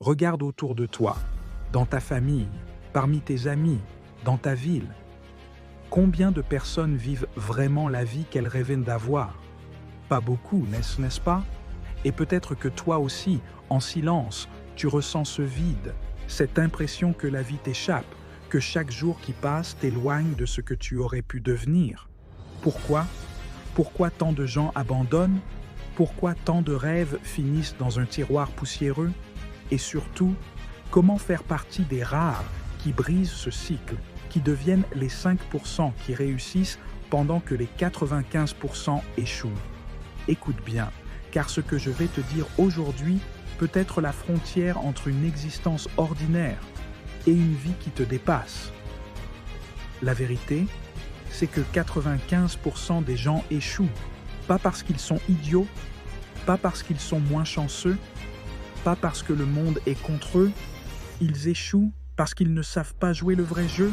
Regarde autour de toi, dans ta famille, parmi tes amis, dans ta ville. Combien de personnes vivent vraiment la vie qu'elles rêvaient d'avoir? Pas beaucoup, n'est-ce pas? Et peut-être que toi aussi, en silence, tu ressens ce vide, cette impression que la vie t'échappe, que chaque jour qui passe t'éloigne de ce que tu aurais pu devenir. Pourquoi? Pourquoi tant de gens abandonnent? Pourquoi tant de rêves finissent dans un tiroir poussiéreux? Et surtout, comment faire partie des rares qui brisent ce cycle, qui deviennent les 5% qui réussissent pendant que les 95% échouent? Écoute bien, car ce que je vais te dire aujourd'hui peut être la frontière entre une existence ordinaire et une vie qui te dépasse. La vérité, c'est que 95% des gens échouent, pas parce qu'ils sont idiots, pas parce qu'ils sont moins chanceux, pas parce que le monde est contre eux, ils échouent parce qu'ils ne savent pas jouer le vrai jeu,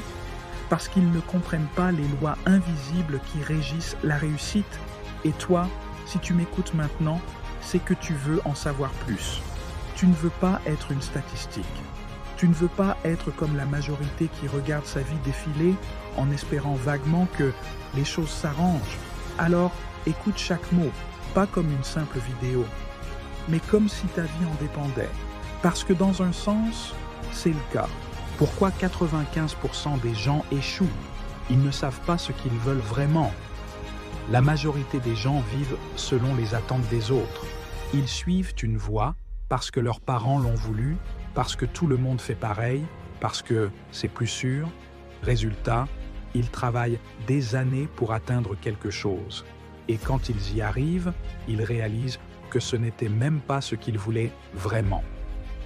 parce qu'ils ne comprennent pas les lois invisibles qui régissent la réussite. Et toi, si tu m'écoutes maintenant, c'est que tu veux en savoir plus. Tu ne veux pas être une statistique. Tu ne veux pas être comme la majorité qui regarde sa vie défiler en espérant vaguement que les choses s'arrangent. Alors, écoute chaque mot, pas comme une simple vidéo, mais comme si ta vie en dépendait. Parce que dans un sens, c'est le cas. Pourquoi 95% des gens échouent? Ils ne savent pas ce qu'ils veulent vraiment. La majorité des gens vivent selon les attentes des autres. Ils suivent une voie parce que leurs parents l'ont voulu, parce que tout le monde fait pareil, parce que c'est plus sûr. Résultat, ils travaillent des années pour atteindre quelque chose. Et quand ils y arrivent, ils réalisent que ce n'était même pas ce qu'ils voulaient vraiment.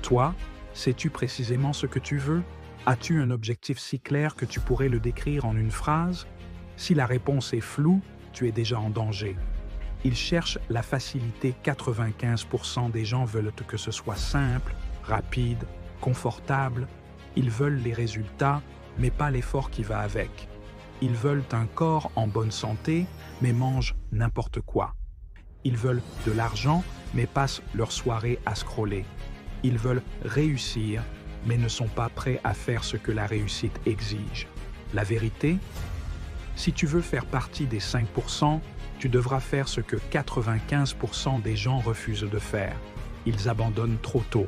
Toi, sais-tu précisément ce que tu veux? As-tu un objectif si clair que tu pourrais le décrire en une phrase? Si la réponse est floue, tu es déjà en danger. Ils cherchent la facilité. 95% des gens veulent que ce soit simple, rapide, confortable. Ils veulent les résultats, mais pas l'effort qui va avec. Ils veulent un corps en bonne santé, mais mangent n'importe quoi. Ils veulent de l'argent, mais passent leur soirée à scroller. Ils veulent réussir, mais ne sont pas prêts à faire ce que la réussite exige. La vérité? Si tu veux faire partie des 5%, tu devras faire ce que 95% des gens refusent de faire. Ils abandonnent trop tôt.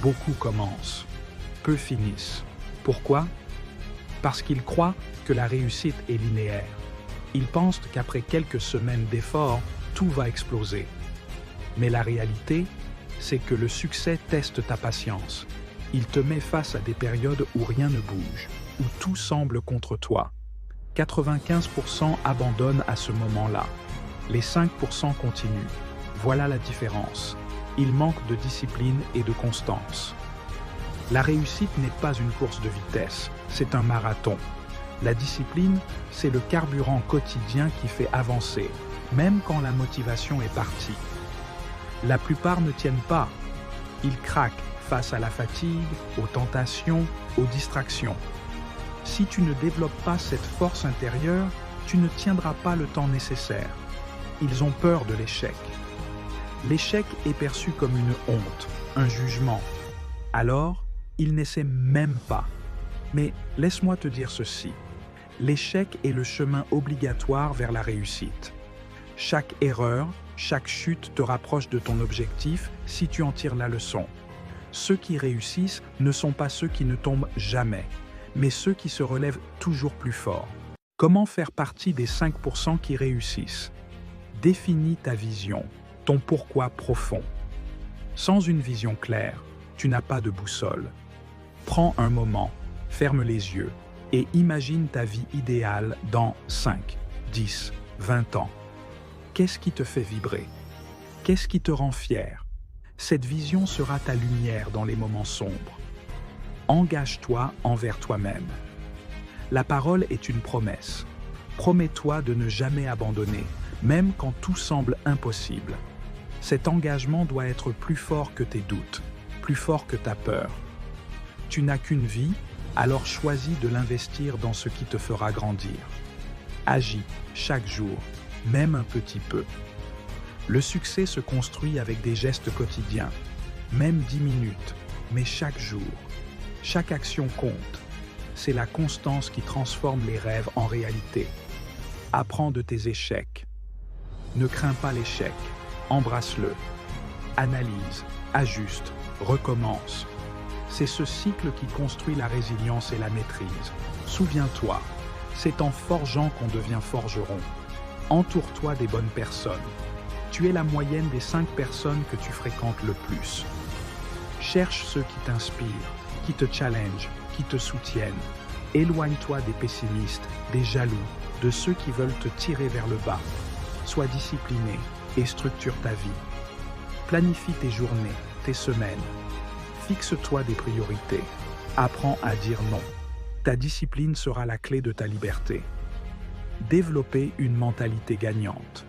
Beaucoup commencent, peu finissent. Pourquoi? Parce qu'ils croient que la réussite est linéaire. Ils pensent qu'après quelques semaines d'efforts, tout va exploser. Mais la réalité, c'est que le succès teste ta patience. Il te met face à des périodes où rien ne bouge, où tout semble contre toi. 95% abandonnent à ce moment-là. Les 5% continuent. Voilà la différence. Il manque de discipline et de constance. La réussite n'est pas une course de vitesse, c'est un marathon. La discipline, c'est le carburant quotidien qui fait avancer, même quand la motivation est partie. La plupart ne tiennent pas. Ils craquent face à la fatigue, aux tentations, aux distractions. Si tu ne développes pas cette force intérieure, tu ne tiendras pas le temps nécessaire. Ils ont peur de l'échec. L'échec est perçu comme une honte, un jugement. Alors, ils n'essaient même pas. Mais laisse-moi te dire ceci. L'échec est le chemin obligatoire vers la réussite. Chaque erreur, chaque chute te rapproche de ton objectif si tu en tires la leçon. Ceux qui réussissent ne sont pas ceux qui ne tombent jamais, mais ceux qui se relèvent toujours plus fort. Comment faire partie des 5% qui réussissent? Définis ta vision, ton pourquoi profond. Sans une vision claire, tu n'as pas de boussole. Prends un moment, ferme les yeux et imagine ta vie idéale dans 5, 10, 20 ans. Qu'est-ce qui te fait vibrer? Qu'est-ce qui te rend fier? Cette vision sera ta lumière dans les moments sombres. Engage-toi envers toi-même. La parole est une promesse. Promets-toi de ne jamais abandonner, même quand tout semble impossible. Cet engagement doit être plus fort que tes doutes, plus fort que ta peur. Tu n'as qu'une vie, alors choisis de l'investir dans ce qui te fera grandir. Agis chaque jour, même un petit peu. Le succès se construit avec des gestes quotidiens. Même 10 minutes, mais chaque jour. Chaque action compte. C'est la constance qui transforme les rêves en réalité. Apprends de tes échecs. Ne crains pas l'échec, embrasse-le. Analyse, ajuste, recommence. C'est ce cycle qui construit la résilience et la maîtrise. Souviens-toi, c'est en forgeant qu'on devient forgeron. Entoure-toi des bonnes personnes. Tu es la moyenne des 5 personnes que tu fréquentes le plus. Cherche ceux qui t'inspirent, qui te challengent, qui te soutiennent. Éloigne-toi des pessimistes, des jaloux, de ceux qui veulent te tirer vers le bas. Sois discipliné et structure ta vie. Planifie tes journées, tes semaines. Fixe-toi des priorités. Apprends à dire non. Ta discipline sera la clé de ta liberté. Développer une mentalité gagnante.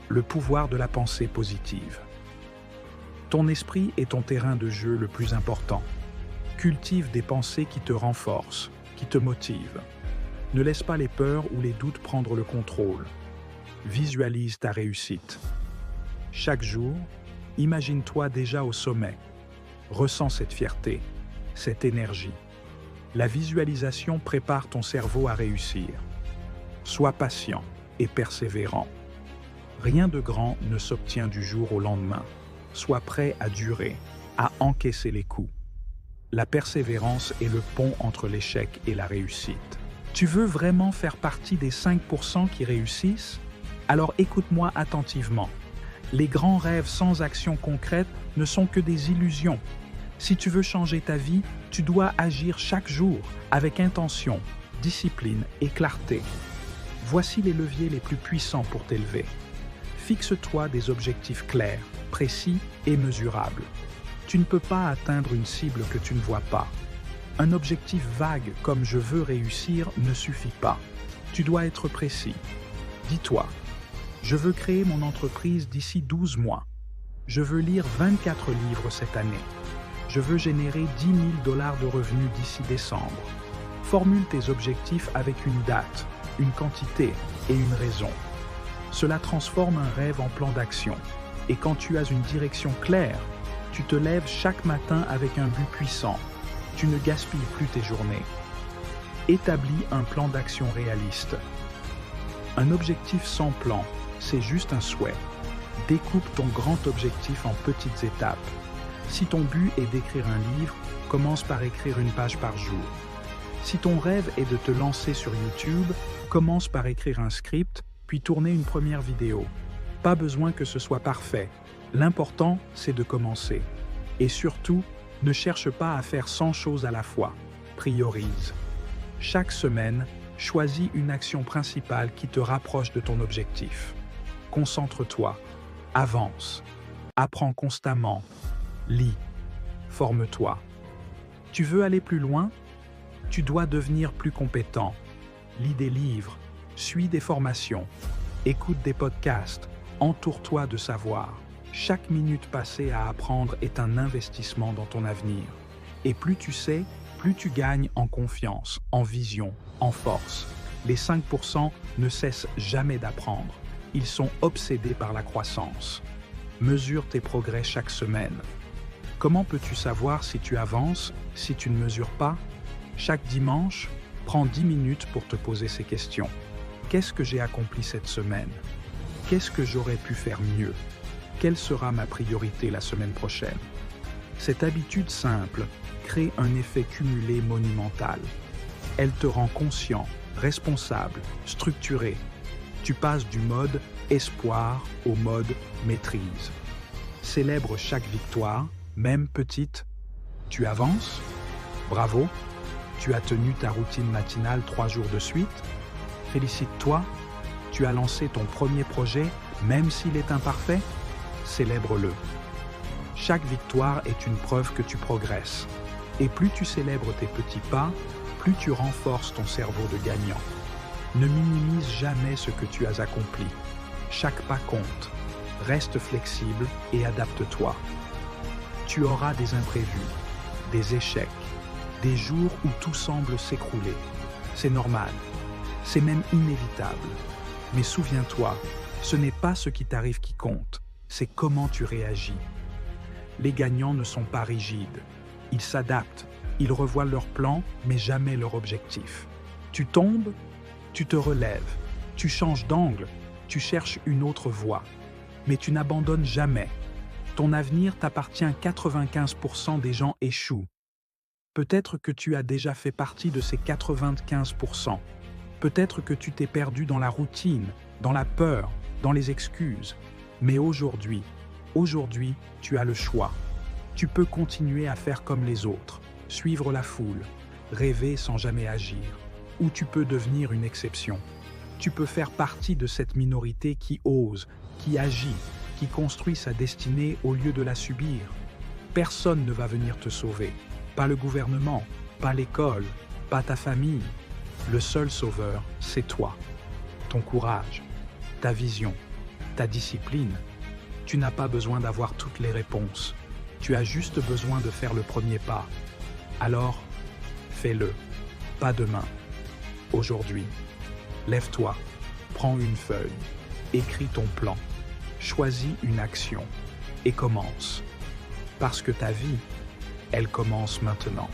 Le pouvoir de la pensée positive. Ton esprit est ton terrain de jeu le plus important. Cultive des pensées qui te renforcent, qui te motivent. Ne laisse pas les peurs ou les doutes prendre le contrôle. Visualise ta réussite. Chaque jour, imagine-toi déjà au sommet. Ressens cette fierté, cette énergie. La visualisation prépare ton cerveau à réussir. Sois patient et persévérant. Rien de grand ne s'obtient du jour au lendemain. Sois prêt à durer, à encaisser les coups. La persévérance est le pont entre l'échec et la réussite. Tu veux vraiment faire partie des 5% qui réussissent? Alors écoute-moi attentivement. Les grands rêves sans action concrète ne sont que des illusions. Si tu veux changer ta vie, tu dois agir chaque jour avec intention, discipline et clarté. Voici les leviers les plus puissants pour t'élever. Fixe-toi des objectifs clairs, précis et mesurables. Tu ne peux pas atteindre une cible que tu ne vois pas. Un objectif vague comme « je veux réussir » ne suffit pas. Tu dois être précis. Dis-toi, je veux créer mon entreprise d'ici 12 mois. Je veux lire 24 livres cette année. Je veux générer 10 000 $ de revenus d'ici décembre. Formule tes objectifs avec une date, une quantité et une raison. Cela transforme un rêve en plan d'action. Et quand tu as une direction claire, tu te lèves chaque matin avec un but puissant. Tu ne gaspilles plus tes journées. Établis un plan d'action réaliste. Un objectif sans plan, c'est juste un souhait. Découpe ton grand objectif en petites étapes. Si ton but est d'écrire un livre, commence par écrire une page par jour. Si ton rêve est de te lancer sur YouTube, commence par écrire un script, puis tourner une première vidéo. Pas besoin que ce soit parfait. L'important, c'est de commencer. Et surtout, ne cherche pas à faire 100 choses à la fois. Priorise. Chaque semaine, choisis une action principale qui te rapproche de ton objectif. Concentre-toi. Avance. Apprends constamment. Lis. Forme-toi. Tu veux aller plus loin? Tu dois devenir plus compétent. Lis des livres. Suis des formations. Écoute des podcasts. Entoure-toi de savoir. Chaque minute passée à apprendre est un investissement dans ton avenir. Et plus tu sais, plus tu gagnes en confiance, en vision, en force. Les 5% ne cessent jamais d'apprendre. Ils sont obsédés par la croissance. Mesure tes progrès chaque semaine. Comment peux-tu savoir si tu avances, si tu ne mesures pas? Chaque dimanche, prends 10 minutes pour te poser ces questions. Qu'est-ce que j'ai accompli cette semaine? Qu'est-ce que j'aurais pu faire mieux? Quelle sera ma priorité la semaine prochaine? Cette habitude simple crée un effet cumulé monumental. Elle te rend conscient, responsable, structuré. Tu passes du mode espoir au mode maîtrise. Célèbre chaque victoire, même petite. Tu avances? Bravo! Tu as tenu ta routine matinale 3 jours de suite? Félicite-toi! Tu as lancé ton premier projet, même s'il est imparfait? Célèbre-le. Chaque victoire est une preuve que tu progresses. Et plus tu célèbres tes petits pas, plus tu renforces ton cerveau de gagnant. Ne minimise jamais ce que tu as accompli. Chaque pas compte. Reste flexible et adapte-toi. Tu auras des imprévus, des échecs, des jours où tout semble s'écrouler. C'est normal. C'est même inévitable. Mais souviens-toi, ce n'est pas ce qui t'arrive qui compte, c'est comment tu réagis. Les gagnants ne sont pas rigides. Ils s'adaptent, ils revoient leur plan, mais jamais leur objectif. Tu tombes, tu te relèves, tu changes d'angle, tu cherches une autre voie. Mais tu n'abandonnes jamais. Ton avenir t'appartient. 95% des gens échouent. Peut-être que tu as déjà fait partie de ces 95%. Peut-être que tu t'es perdu dans la routine, dans la peur, dans les excuses. Mais aujourd'hui, tu as le choix. Tu peux continuer à faire comme les autres, suivre la foule, rêver sans jamais agir. Ou tu peux devenir une exception. Tu peux faire partie de cette minorité qui ose, qui agit, qui construit sa destinée au lieu de la subir. Personne ne va venir te sauver. Pas le gouvernement, pas l'école, pas ta famille. Le seul sauveur, c'est toi. Ton courage, ta vision, ta discipline. Tu n'as pas besoin d'avoir toutes les réponses. Tu as juste besoin de faire le premier pas. Alors, fais-le. Pas demain. Aujourd'hui. Lève-toi, prends une feuille, écris ton plan, choisis une action et commence. Parce que ta vie, elle commence maintenant.